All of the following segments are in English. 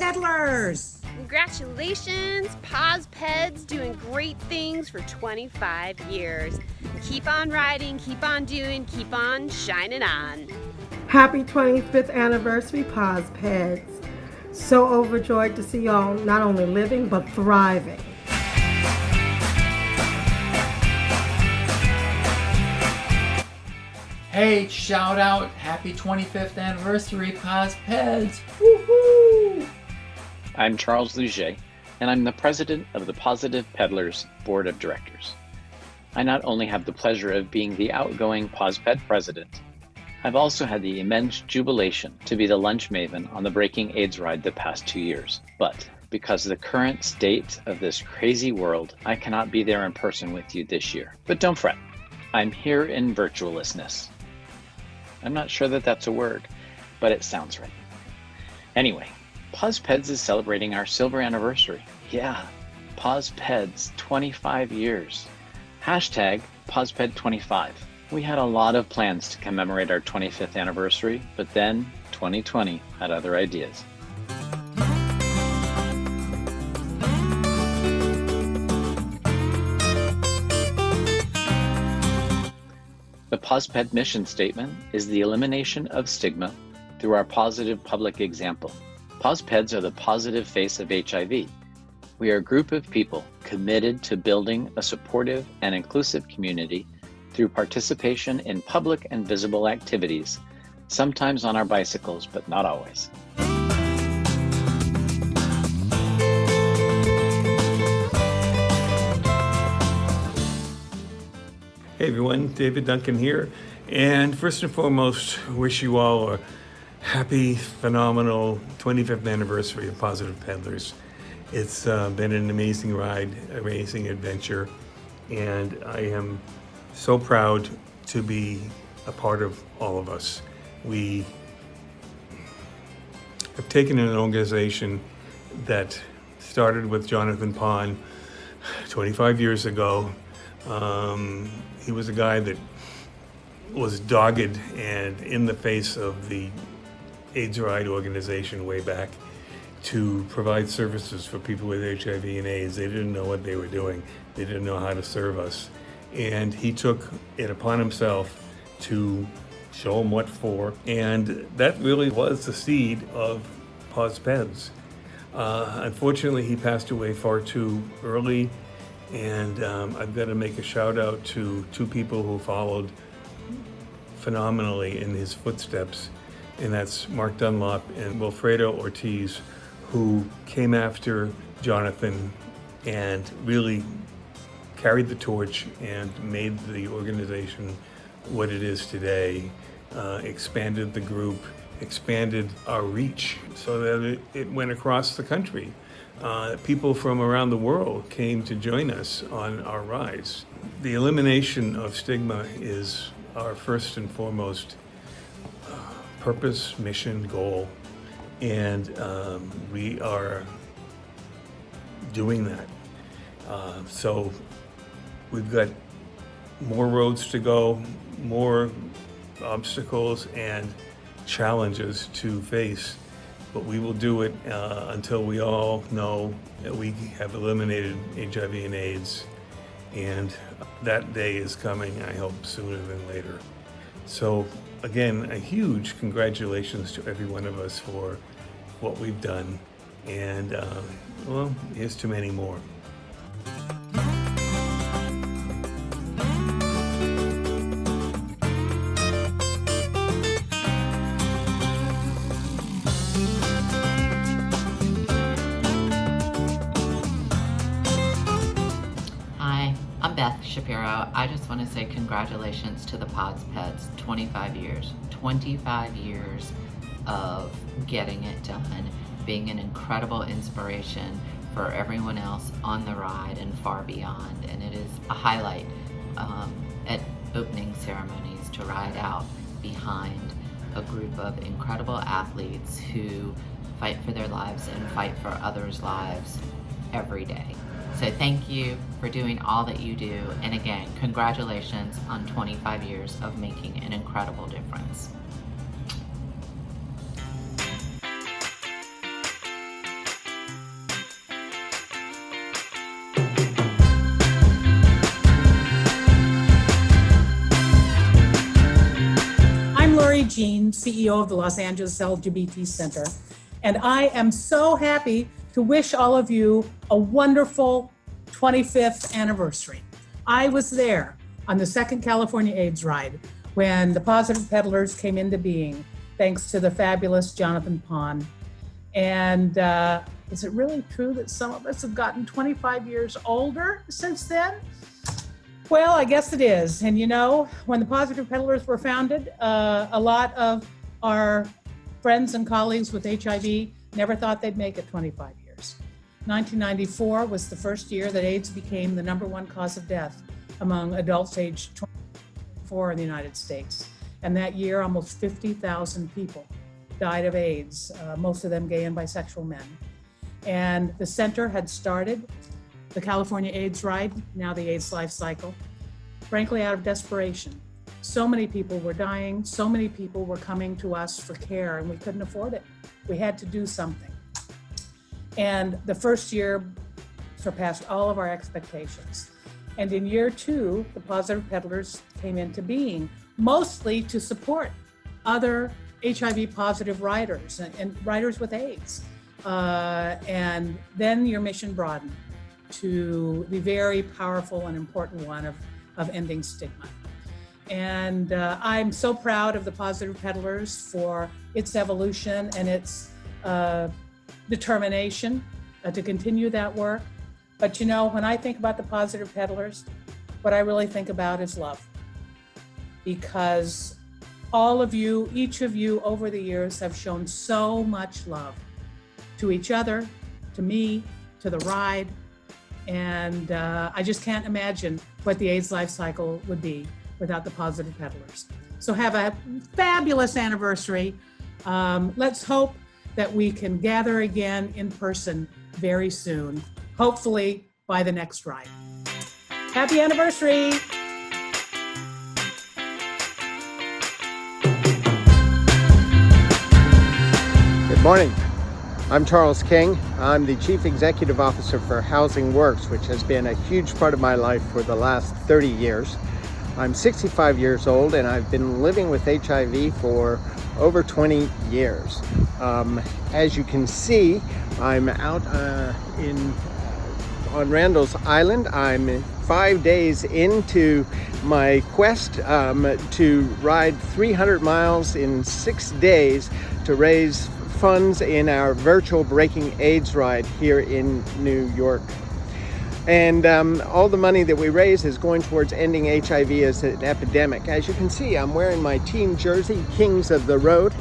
Peddlers! Congratulations, Peds doing great things for 25 years. Keep on riding, keep on doing, keep on shining on. Happy 25th anniversary, Peds. So overjoyed to see y'all not only living, but thriving. Hey, shout out, happy 25th anniversary, Peds. Woohoo! I'm Charles Luger, and I'm the president of the Positive Peddlers Board of Directors. I not only have the pleasure of being the outgoing PosPed president, I've also had the immense jubilation to be the lunch maven on the Breaking AIDS ride the past 2 years. But because of the current state of this crazy world, I cannot be there in person with you this year. But don't fret, I'm here in virtualistness. I'm not sure that that's a word, but it sounds right. Anyway, PosPeds is celebrating our silver anniversary. Yeah, PosPeds 25 years. Hashtag PosPed25. We had a lot of plans to commemorate our 25th anniversary, but then 2020 had other ideas. The PosPed mission statement is the elimination of stigma through our positive public example. PosPeds are the positive face of HIV. We are a group of people committed to building a supportive and inclusive community through participation in public and visible activities, sometimes on our bicycles, but not always. Hey everyone, David Duncan here, and first and foremost, wish you all a happy, phenomenal 25th anniversary of Positive Peddlers. It's been an amazing ride, amazing adventure, and I am so proud to be a part of all of us. We have taken an organization that started with Jonathan Pond 25 years ago. He was a guy that was dogged and in the face of the AIDS Ride organization way back to provide services for people with HIV and AIDS. They didn't know what they were doing. They didn't know how to serve us. And he took it upon himself to show them what for. And that really was the seed of PosPeds. Unfortunately, he passed away far too early. And I've got to make a shout out to two people who followed phenomenally in his footsteps. And that's Mark Dunlop and Wilfredo Ortiz, who came after Jonathan and really carried the torch and made the organization what it is today, expanded the group, expanded our reach so that it went across the country. People from around the world came to join us on our rides. The elimination of stigma is our first and foremost purpose, mission, goal, and we are doing that. So we've got more roads to go, more obstacles and challenges to face, but we will do it until we all know that we have eliminated HIV and AIDS, and that day is coming, I hope, sooner than later. So again, a huge congratulations to every one of us for what we've done, and well, here's to many more. Hi, I'm Beth Shapiro. I just want to say congratulations to the PosPeds. 25 years. 25 years of getting it done, being an incredible inspiration for everyone else on the ride and far beyond. And it is a highlight at opening ceremonies to ride out behind a group of incredible athletes who fight for their lives and fight for others' lives every day. So thank you for doing all that you do. And again, congratulations on 25 years of making an incredible difference. Jean, CEO of the Los Angeles LGBT Center, and I am so happy to wish all of you a wonderful 25th anniversary. I was there on the second California AIDS ride when the Positive Peddlers came into being, thanks to the fabulous Jonathan Pond. And is it really true that some of us have gotten 25 years older since then? Well, I guess it is. And you know, when the Positive Peddlers were founded, a lot of our friends and colleagues with HIV never thought they'd make it 25 years. 1994 was the first year that AIDS became the #1 cause of death among adults aged 24 in the United States. And that year, almost 50,000 people died of AIDS, most of them gay and bisexual men. And the center had started the California AIDS Ride, now the AIDS Life Cycle, frankly, out of desperation. So many people were dying, so many people were coming to us for care, and we couldn't afford it. We had to do something. And the first year surpassed all of our expectations. And in year 2, the Positive Peddlers came into being, mostly to support other HIV positive riders and riders with AIDS. And then your mission broadened to the very powerful and important one of ending stigma. And I'm so proud of the Positive Peddlers for its evolution and its determination to continue that work. But you know, when I think about the Positive Peddlers, what I really think about is love. Because all of you, each of you over the years have shown so much love to each other, to me, to the ride. And I just can't imagine what the AIDS Life Cycle would be without the Positive Peddlers. So have a fabulous anniversary. Let's hope that we can gather again in person very soon, hopefully by the next ride. Happy anniversary. Good morning. I'm Charles King. I'm the Chief Executive Officer for Housing Works, which has been a huge part of my life for the last 30 years. I'm 65 years old and I've been living with HIV for over 20 years. As you can see, I'm out on Randall's Island. I'm 5 days into my quest to ride 300 miles in 6 days to raise funds in our virtual Breaking AIDS ride here in New York. And all the money that we raise is going towards ending HIV as an epidemic. As you can see, I'm wearing my team jersey, Kings of the Road.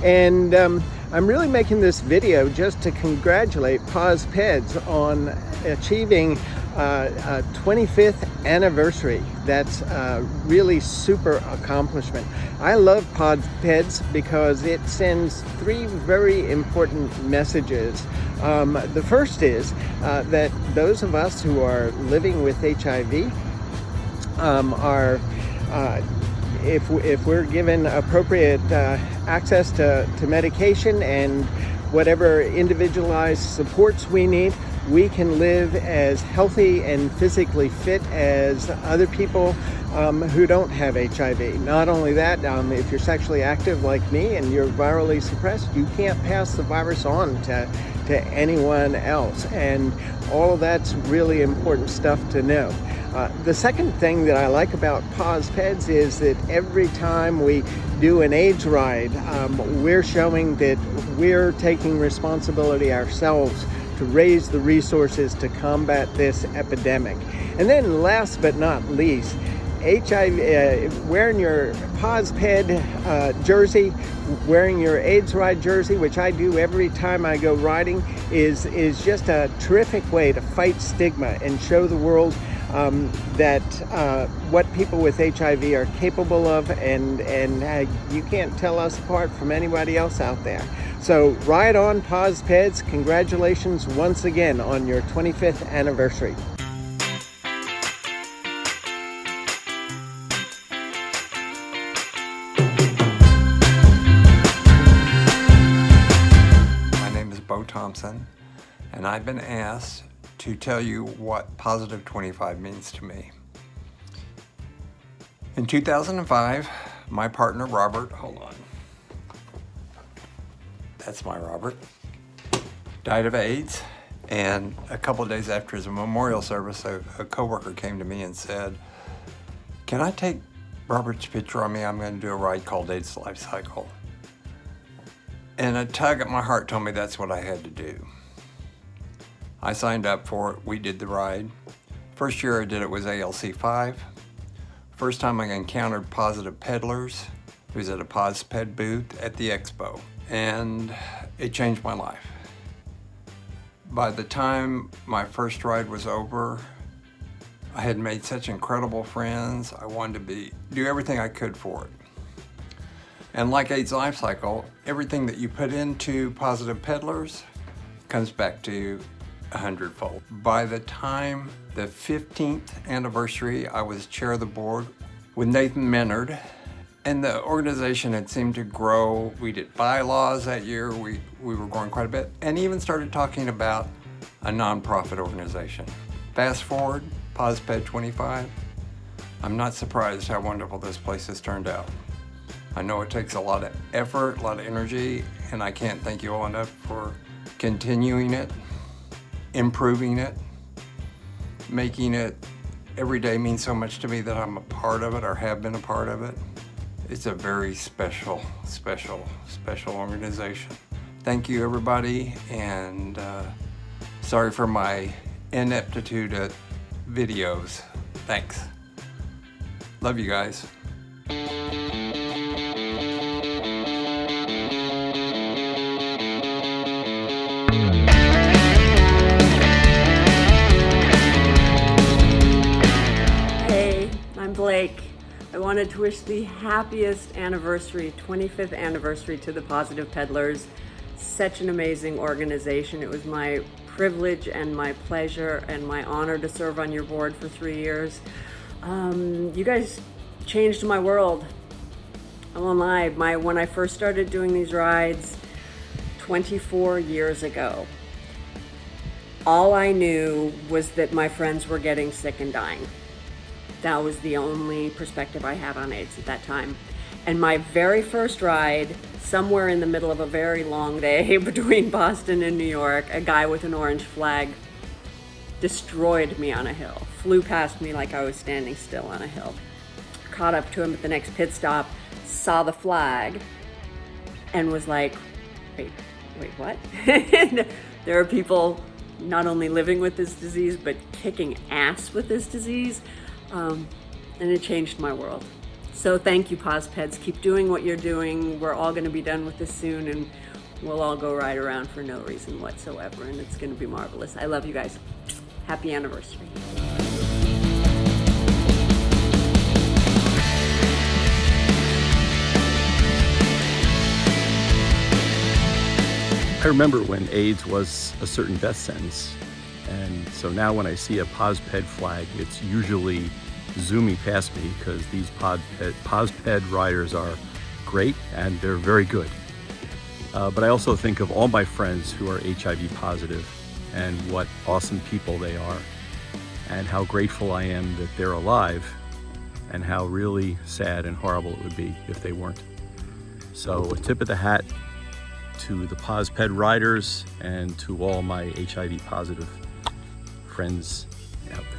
And I'm really making this video just to congratulate Peds on achieving a 25th anniversary. That's a really super accomplishment. I love Peds because it sends 3 very important messages. The first is that those of us who are living with HIV if we're given appropriate access to medication and whatever individualized supports we need, we can live as healthy and physically fit as other people who don't have HIV. Not only that, if you're sexually active like me and you're virally suppressed, you can't pass the virus on to anyone else. And all of that's really important stuff to know. The second thing that I like about Peds is that every time we do an AIDS ride, we're showing that we're taking responsibility ourselves to raise the resources to combat this epidemic. And then last but not least, HIV, wearing your Ped jersey, wearing your AIDS ride jersey, which I do every time I go riding, is just a terrific way to fight stigma and show the world that what people with HIV are capable of, and you can't tell us apart from anybody else out there. So ride on, Peds. Congratulations once again on your 25th anniversary. My name is Beau Thompson, and I've been asked to tell you what Positive 25 means to me. In 2005, my partner Robert, hold on. that's my Robert, died of AIDS. And a couple of days after his memorial service, a coworker came to me and said, "Can I take Robert's picture on me? I'm going to do a ride called AIDS Life Cycle." And a tug at my heart told me that's what I had to do. I signed up for it. We did the ride. First year I did it was ALC 5. First time I encountered positive peddlers. It was at a POSPED booth at the expo, and it changed my life. By the time my first ride was over, I had made such incredible friends. I wanted to do everything I could for it. And like AIDS Life Cycle, everything that you put into positive peddlers comes back to you 100-fold. By the time the 15th anniversary, I was chair of the board with Nathan Menard, and the organization had seemed to grow. We did bylaws that year. We were growing quite a bit, and even started talking about a nonprofit organization. Fast forward, POSPED 25. I'm not surprised how wonderful this place has turned out. I know it takes a lot of effort, a lot of energy, and I can't thank you all enough for continuing it, improving it, making it every day mean so much to me that I'm a part of it or have been a part of it. It's a very special, special, special organization. Thank you, everybody, and sorry for my ineptitude at videos. Thanks. Love you guys. Hey, I'm Blake. I wanted to wish the happiest anniversary, 25th anniversary to the Positive Peddlers. Such an amazing organization. It was my privilege and my pleasure and my honor to serve on your board for 3 years. You guys changed my world. I won't lie, when I first started doing these rides 24 years ago, all I knew was that my friends were getting sick and dying. That was the only perspective I had on AIDS at that time. And my very first ride, somewhere in the middle of a very long day between Boston and New York, a guy with an orange flag destroyed me on a hill, flew past me like I was standing still on a hill. Caught up to him at the next pit stop, saw the flag, and was like, wait, what? There are people not only living with this disease, but kicking ass with this disease. And it changed my world. So thank you, POSPEDs. Keep doing what you're doing. We're all going to be done with this soon, and we'll all go ride around for no reason whatsoever, and it's going to be marvelous. I love you guys. Happy anniversary. I remember when AIDS was a certain death sentence, and so now when I see a POSPED flag, it's usually zooming past me because these POSPED riders are great and they're very good. But I also think of all my friends who are HIV positive and what awesome people they are and how grateful I am that they're alive and how really sad and horrible it would be if they weren't. So a tip of the hat to the POSPED riders and to all my HIV positive friends out there.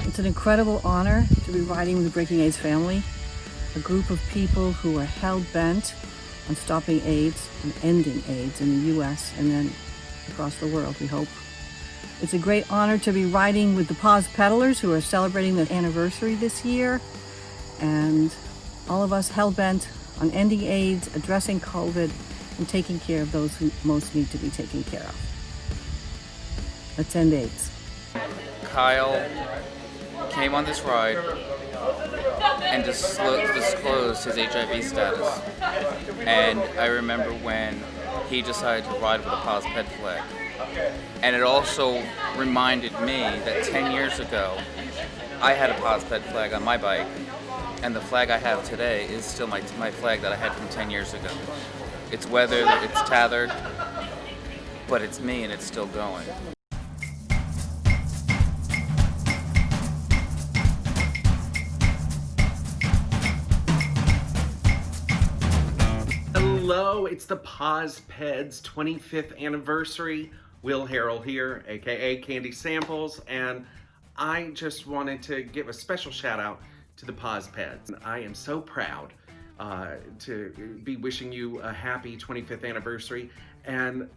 It's an incredible honor to be riding with the Breaking AIDS family, a group of people who are hell-bent on stopping AIDS and ending AIDS in the U.S. and then across the world, we hope. It's a great honor to be riding with the POS Peddlers who are celebrating their anniversary this year, and all of us hell-bent on ending AIDS, addressing COVID, and taking care of those who most need to be taken care of. Let's end AIDS. Kyle came on this ride and disclosed his HIV status. And I remember when he decided to ride with a POSPED flag. And it also reminded me that 10 years ago, I had a POSPED flag on my bike, and the flag I have today is still my flag that I had from 10 years ago. It's weathered, it's tethered, but it's me and it's still going. Hello, it's the Peds 25th anniversary. Will Harrell here, aka Candy Samples, and I just wanted to give a special shout out to the Peds. I am so proud to be wishing you a happy 25th anniversary, and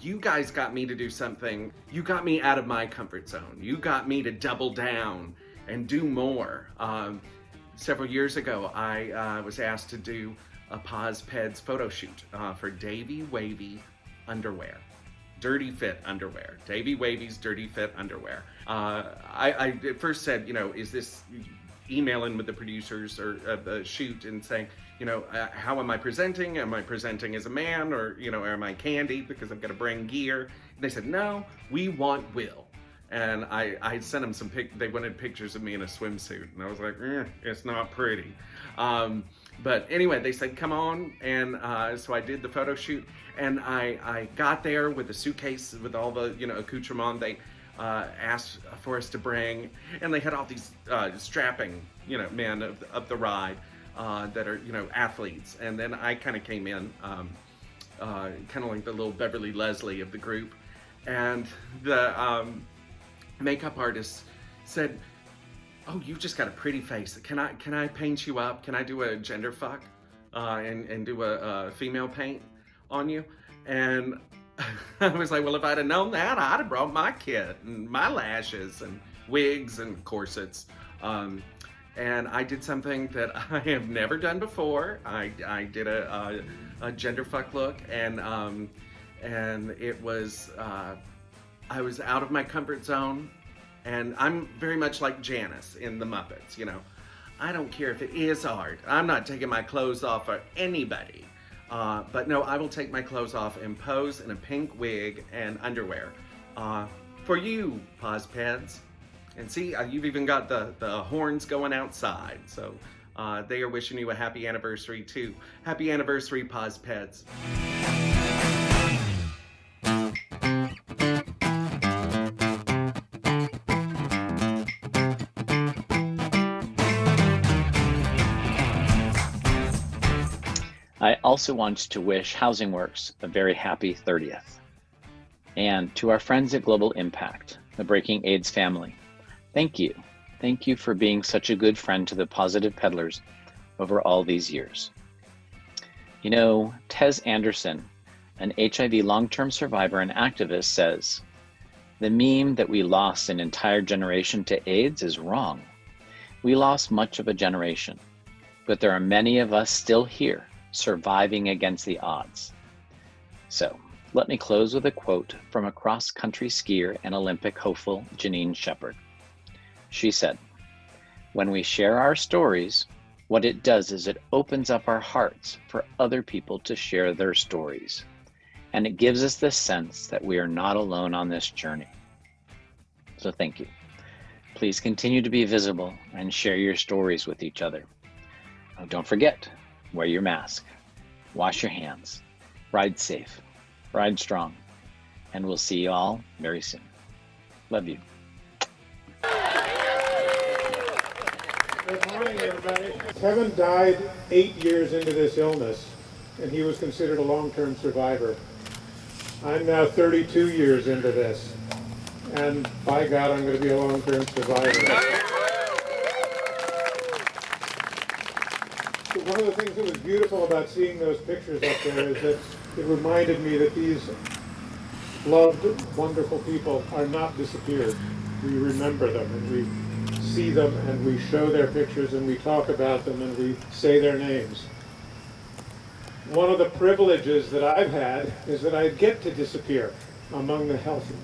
you guys got me to do something. You got me out of my comfort zone. You got me to double down and do more. Several years ago, I was asked to do a Peds photo shoot for Davy Wavy underwear. Dirty Fit underwear. Davy Wavy's Dirty Fit underwear. I at first said, is this emailing with the producers or the shoot and saying, how am I presenting? Am I presenting as a man, or, am I Candy because I'm gonna bring gear? And they said, no, we want Will. And I sent them some they wanted pictures of me in a swimsuit, and I was like, it's not pretty. But anyway, they said, come on, and so I did the photo shoot, and I got there with a suitcase with all the, accoutrement they asked for us to bring, and they had all these strapping, men of the ride that are, athletes, and then I kind of came in, kind of like the little Beverly Leslie of the group, and the makeup artist said, oh, you've just got a pretty face. Can I paint you up? Can I do a gender fuck and do a female paint on you? And I was like, well, if I'd have known that, I'd have brought my kit and my lashes and wigs and corsets. And I did something that I have never done before. I did a gender fuck look, and it was, I was out of my comfort zone. And I'm very much like Janice in the Muppets, I don't care if it is hard. I'm not taking my clothes off for anybody. But no, I will take my clothes off and pose in a pink wig and underwear for you, Peds. And see, you've even got the horns going outside. So they are wishing you a happy anniversary too. Happy anniversary, Peds. I also want to wish Housing Works a very happy 30th. And to our friends at Global Impact, the Breaking AIDS family, thank you. Thank you for being such a good friend to the Positive Peddlers over all these years. Tez Anderson, an HIV long-term survivor and activist, says, the meme that we lost an entire generation to AIDS is wrong. We lost much of a generation, but there are many of us still here, surviving against the odds. So let me close with a quote from a cross-country skier and Olympic hopeful, Janine Shepherd. She said, when we share our stories, what it does is it opens up our hearts for other people to share their stories. And it gives us this sense that we are not alone on this journey. So thank you. Please continue to be visible and share your stories with each other. Oh, don't forget, wear your mask, wash your hands, ride safe, ride strong, and we'll see you all very soon. Love you. Good morning, everybody. Kevin died 8 years into this illness, and he was considered a long-term survivor. I'm now 32 years into this, and by God, I'm going to be a long-term survivor. One of the things that was beautiful about seeing those pictures up there is that it reminded me that these loved, wonderful people are not disappeared. We remember them, and we see them, and we show their pictures, and we talk about them, and we say their names. One of the privileges that I've had is that I get to disappear among the healthy.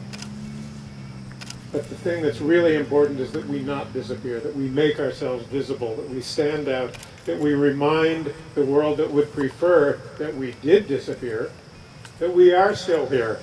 But the thing that's really important is that we not disappear, that we make ourselves visible, that we stand out, that we remind the world that would prefer that we did disappear, that we are still here.